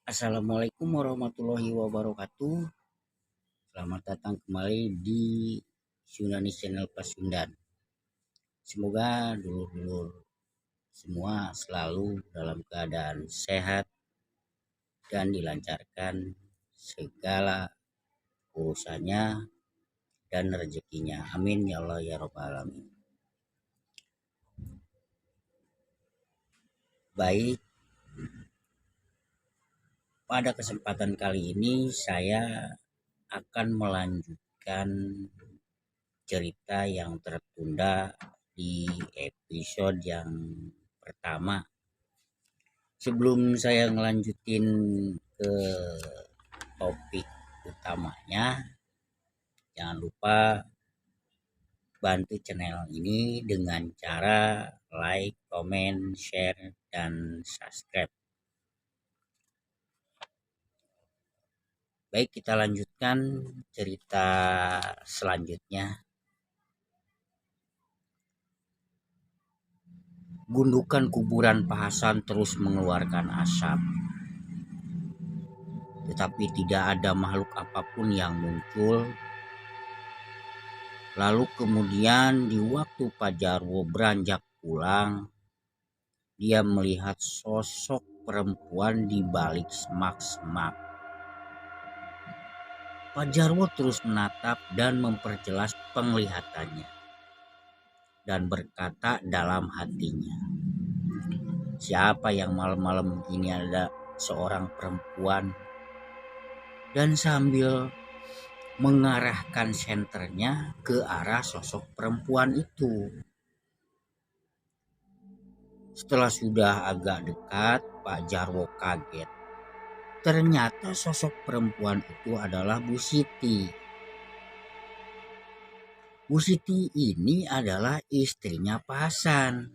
Assalamualaikum warahmatullahi wabarakatuh. Selamat datang kembali di Sunani Channel Pasundan. Semoga dulur-dulur semua selalu dalam keadaan sehat dan dilancarkan segala urusannya dan rezekinya. Amin ya Allah ya Rabbal alamin. Baik, pada kesempatan kali ini saya akan melanjutkan cerita yang tertunda di episode yang pertama. Sebelum saya ngelanjutin ke topik utamanya, jangan lupa bantu channel ini dengan cara like, comment, share, dan subscribe. Baik, kita lanjutkan cerita selanjutnya. Gundukan kuburan Pak Hasan terus mengeluarkan asap, tetapi tidak ada makhluk apapun yang muncul. Lalu kemudian di waktu Pak Jarwo beranjak pulang, dia melihat sosok perempuan di balik semak-semak. Pak Jarwo terus menatap dan memperjelas penglihatannya dan berkata dalam hatinya, siapa yang malam-malam begini ada seorang perempuan? Dan sambil mengarahkan senternya ke arah sosok perempuan itu. Setelah sudah agak dekat, Pak Jarwo kaget. Ternyata sosok perempuan itu adalah Bu Siti. Bu Siti ini adalah istrinya Pak Hasan.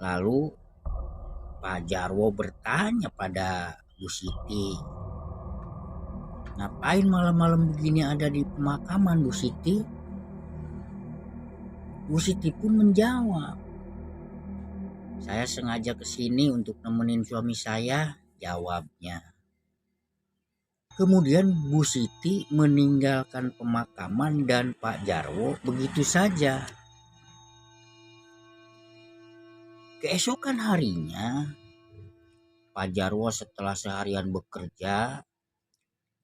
Lalu Pak Jarwo bertanya pada Bu Siti, ngapain malam-malam begini ada di pemakaman Bu Siti? Bu Siti pun menjawab, saya sengaja kesini untuk nemenin suami saya, jawabnya. Kemudian Bu Siti meninggalkan pemakaman dan Pak Jarwo begitu saja. Keesokan harinya, Pak Jarwo setelah seharian bekerja,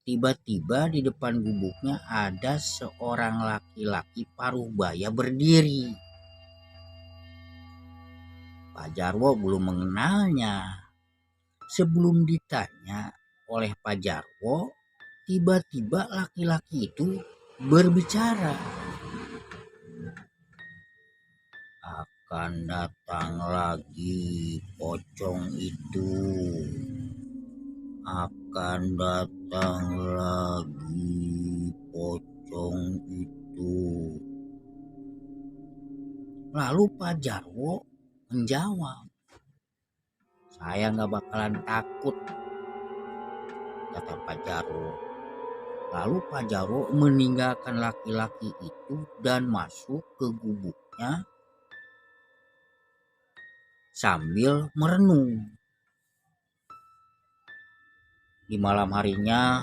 tiba-tiba di depan gubuknya ada seorang laki-laki paruh baya berdiri. Pak Jarwo belum mengenalnya. Sebelum ditanya oleh Pak Jarwo, tiba-tiba laki-laki itu berbicara. Akan datang lagi pocong itu. Akan datang lagi pocong itu. Lalu Pak Jarwo menjawab, saya nggak bakalan takut, kata Pak Jarwo. Lalu Pak Jarwo meninggalkan laki-laki itu dan masuk ke gubuknya sambil merenung. Di malam harinya,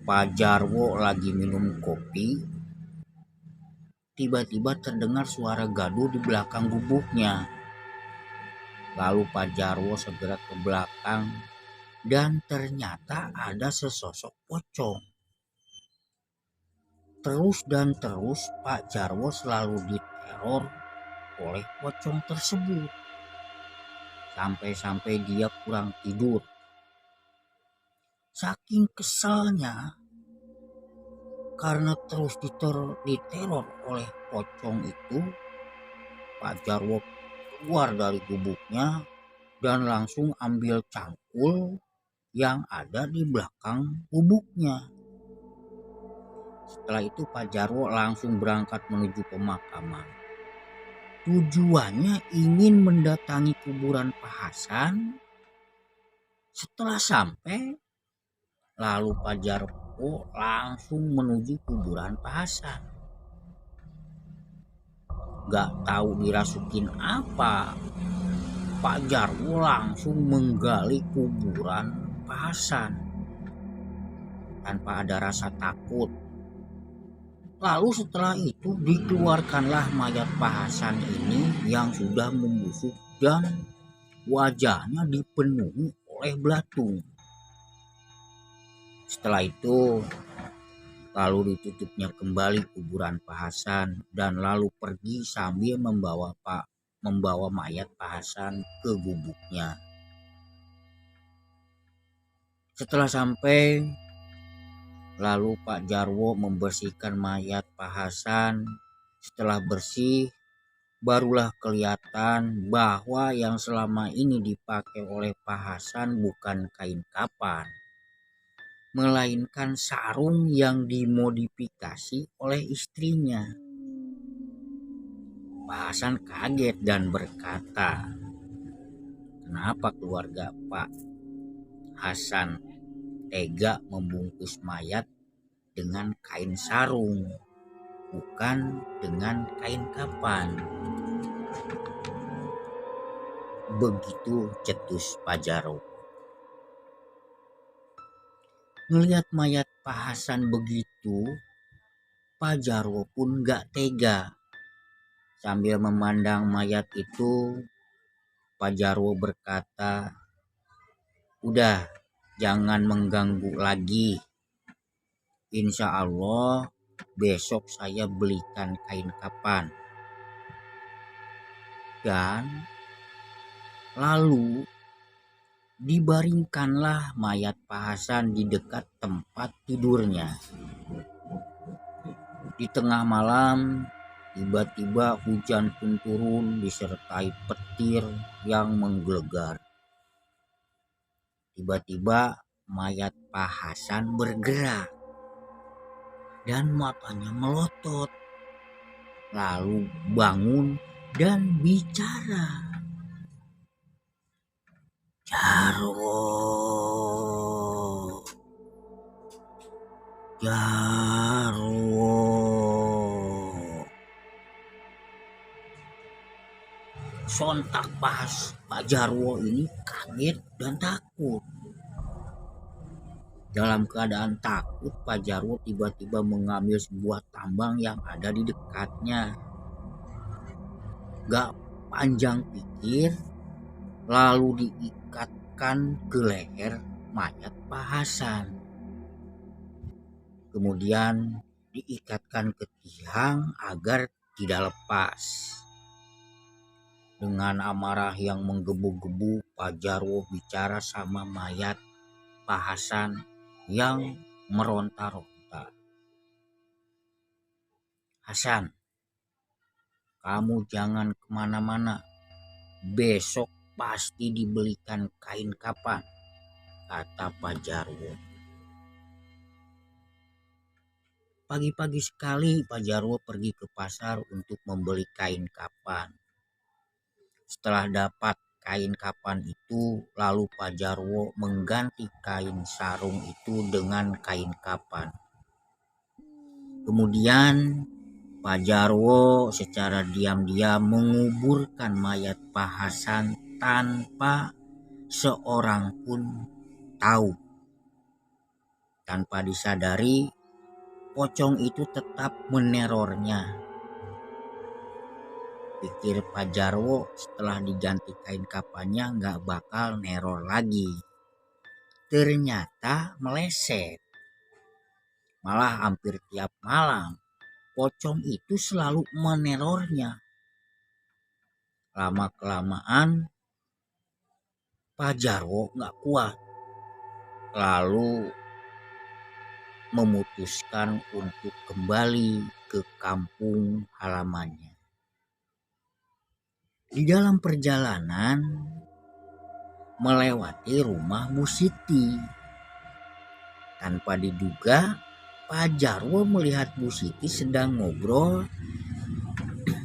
Pak Jarwo lagi minum kopi. Tiba-tiba terdengar suara gaduh di belakang gubuknya. Lalu Pak Jarwo segera ke belakang dan ternyata ada sesosok pocong. Terus dan terus Pak Jarwo selalu diteror oleh pocong tersebut. Sampai-sampai dia kurang tidur. Saking kesalnya karena terus diteror oleh pocong itu, Pak Jarwo keluar dari gubuknya dan langsung ambil cangkul yang ada di belakang gubuknya. Setelah itu Pak Jarwo langsung berangkat menuju pemakaman. Tujuannya ingin mendatangi kuburan Pak Hasan. Setelah sampai, lalu Pak Jarwo langsung menuju kuburan Pak Hasan. Gak tahu dirasukin apa, Pak Jarwo langsung menggali kuburan Pak Hasan tanpa ada rasa takut. Lalu setelah itu dikeluarkanlah mayat Pak Hasan ini yang sudah membusuk dan wajahnya dipenuhi oleh belatung. Setelah itu lalu ditutupnya kembali kuburan Pak Hasan dan lalu pergi sambil membawa mayat Pak Hasan ke gubuknya. Setelah sampai, lalu Pak Jarwo membersihkan mayat Pak Hasan. Setelah bersih, barulah kelihatan bahwa yang selama ini dipakai oleh Pak Hasan bukan kain kapan, melainkan sarung yang dimodifikasi oleh istrinya. Pak Hasan kaget dan berkata, "Kenapa keluarga Pak Hasan tega membungkus mayat dengan kain sarung, bukan dengan kain kapan?" Begitu cetus Pak Jarwo. Melihat mayat Pak Hasan begitu, Pak Jarwo pun gak tega. Sambil memandang mayat itu, Pak Jarwo berkata, "Udah, jangan mengganggu lagi. Insya Allah besok saya belikan kain kapan." Dan lalu dibaringkanlah mayat Pak Hasan di dekat tempat tidurnya. Di tengah malam, tiba-tiba hujan pun turun disertai petir yang menggelegar. Tiba-tiba mayat Pak Hasan bergerak dan matanya melotot, lalu bangun dan bicara. "Jarwo, Jarwo." Sontak Pak Jarwo ini kaget dan takut. Dalam keadaan takut, Pak Jarwo tiba-tiba mengambil sebuah tambang yang ada di dekatnya. Gak panjang pikir, lalu diikatkan ke leher mayat Pak Hasan. Kemudian diikatkan ke tiang agar tidak lepas. Dengan amarah yang menggebu-gebu, Pak Jarwo bicara sama mayat Pak Hasan yang meronta-ronta. "Hasan, kamu jangan kemana-mana. Besok pasti dibelikan kain kapan," kata Pak Jarwo. Pagi-pagi sekali Pak Jarwo pergi ke pasar untuk membeli kain kapan. Setelah dapat kain kapan itu, lalu Pak Jarwo mengganti kain sarung itu dengan kain kapan. Kemudian Pak Jarwo secara diam-diam menguburkan mayat Pak Hasan tanpa seorang pun tahu. Tanpa disadari, pocong itu tetap menerornya. Pikir Pak Jarwo setelah diganti kain kapannya gak bakal neror lagi. Ternyata meleset. Malah hampir tiap malam pocong itu selalu menerornya. Lama-kelamaan Pak Jarwo gak kuat. Lalu memutuskan untuk kembali ke kampung halamannya. Di dalam perjalanan melewati rumah Bu Siti. Tanpa diduga, Pak Jarwo melihat Bu Siti sedang ngobrol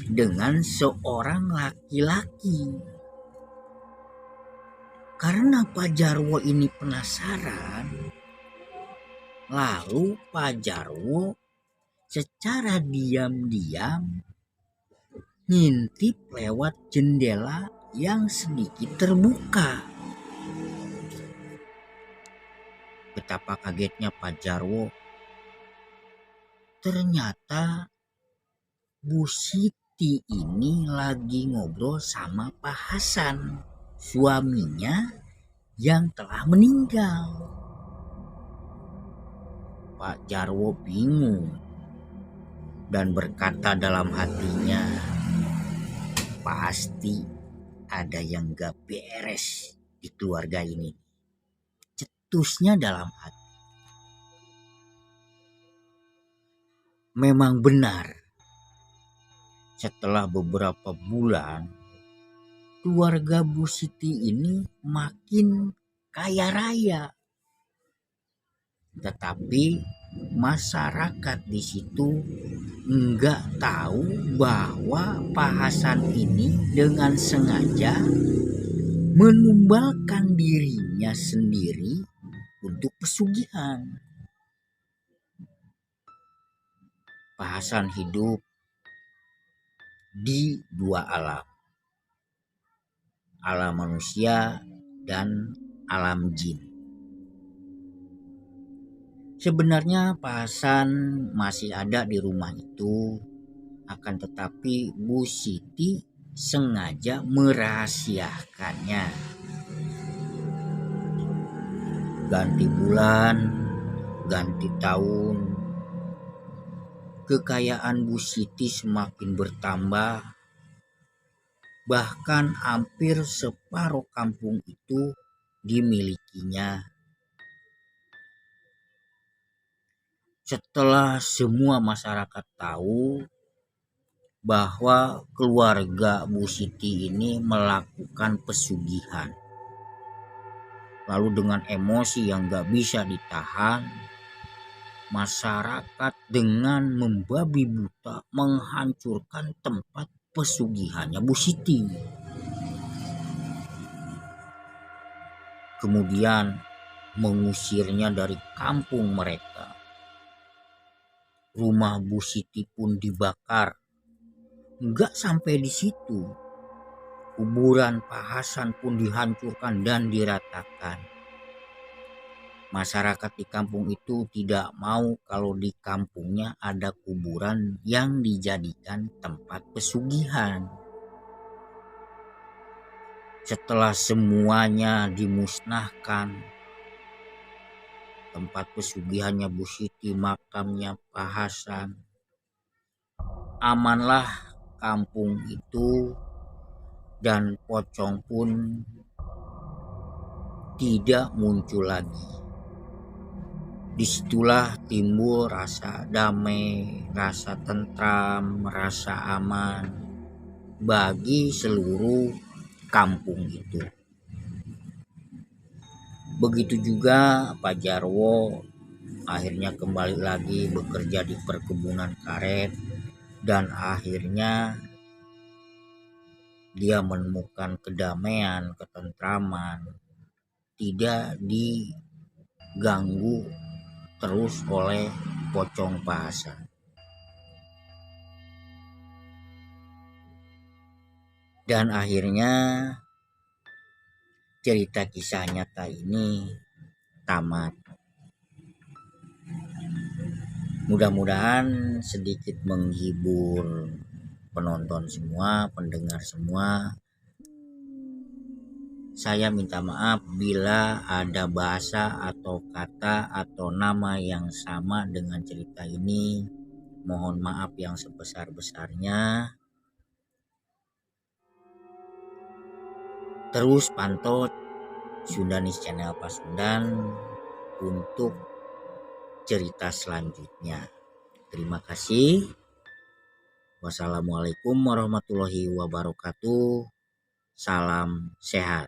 dengan seorang laki-laki. Karena Pak Jarwo ini penasaran, lalu Pak Jarwo secara diam-diam ngintip lewat jendela yang sedikit terbuka. Betapa kagetnya Pak Jarwo. Ternyata Bu Siti ini lagi ngobrol sama Pak Hasan, suaminya yang telah meninggal. Pak Jarwo bingung dan berkata dalam hatinya, pasti ada yang gak beres di keluarga ini. Cetusnya dalam hati. Memang benar, setelah beberapa bulan, keluarga Bu Siti ini makin kaya raya. Tetapi masyarakat di situ nggak tahu bahwa Pak Hasan ini dengan sengaja menumbalkan dirinya sendiri untuk pesugihan. Pak Hasan hidup di dua alam, alam manusia dan alam jin. Sebenarnya Pak Hasan masih ada di rumah itu, akan tetapi Bu Siti sengaja merahasiakannya. Ganti bulan, ganti tahun, kekayaan Bu Siti semakin bertambah. Bahkan hampir separuh kampung itu dimilikinya. Setelah semua masyarakat tahu bahwa keluarga Bu Siti ini melakukan pesugihan, lalu dengan emosi yang gak bisa ditahan, masyarakat dengan membabi buta menghancurkan tempat pesugihannya Bu Siti. Kemudian mengusirnya dari kampung mereka. Rumah Bu Siti pun dibakar. Enggak sampai di situ. Kuburan Pak Hasan pun dihancurkan dan diratakan. Masyarakat di kampung itu tidak mau kalau di kampungnya ada kuburan yang dijadikan tempat pesugihan. Setelah semuanya dimusnahkan, tempat pesugihannya Bu Siti, makamnya Pak Hasan, amanlah kampung itu, dan pocong pun tidak muncul lagi. Disitulah timbul rasa damai, rasa tentram, rasa aman bagi seluruh kampung itu. Begitu juga Pak Jarwo akhirnya kembali lagi bekerja di perkebunan karet, dan akhirnya dia menemukan kedamaian, ketentraman, tidak diganggu terus oleh pocong Pak Hasan. Dan akhirnya cerita kisah nyata ini tamat. Mudah-mudahan sedikit menghibur penonton semua, pendengar semua. Saya minta maaf bila ada bahasa atau kata atau nama yang sama dengan cerita ini. Mohon maaf yang sebesar-besarnya. Terus pantau Sundanis Channel Pasundan untuk cerita selanjutnya. Terima kasih. Wassalamualaikum warahmatullahi wabarakatuh. Salam sehat.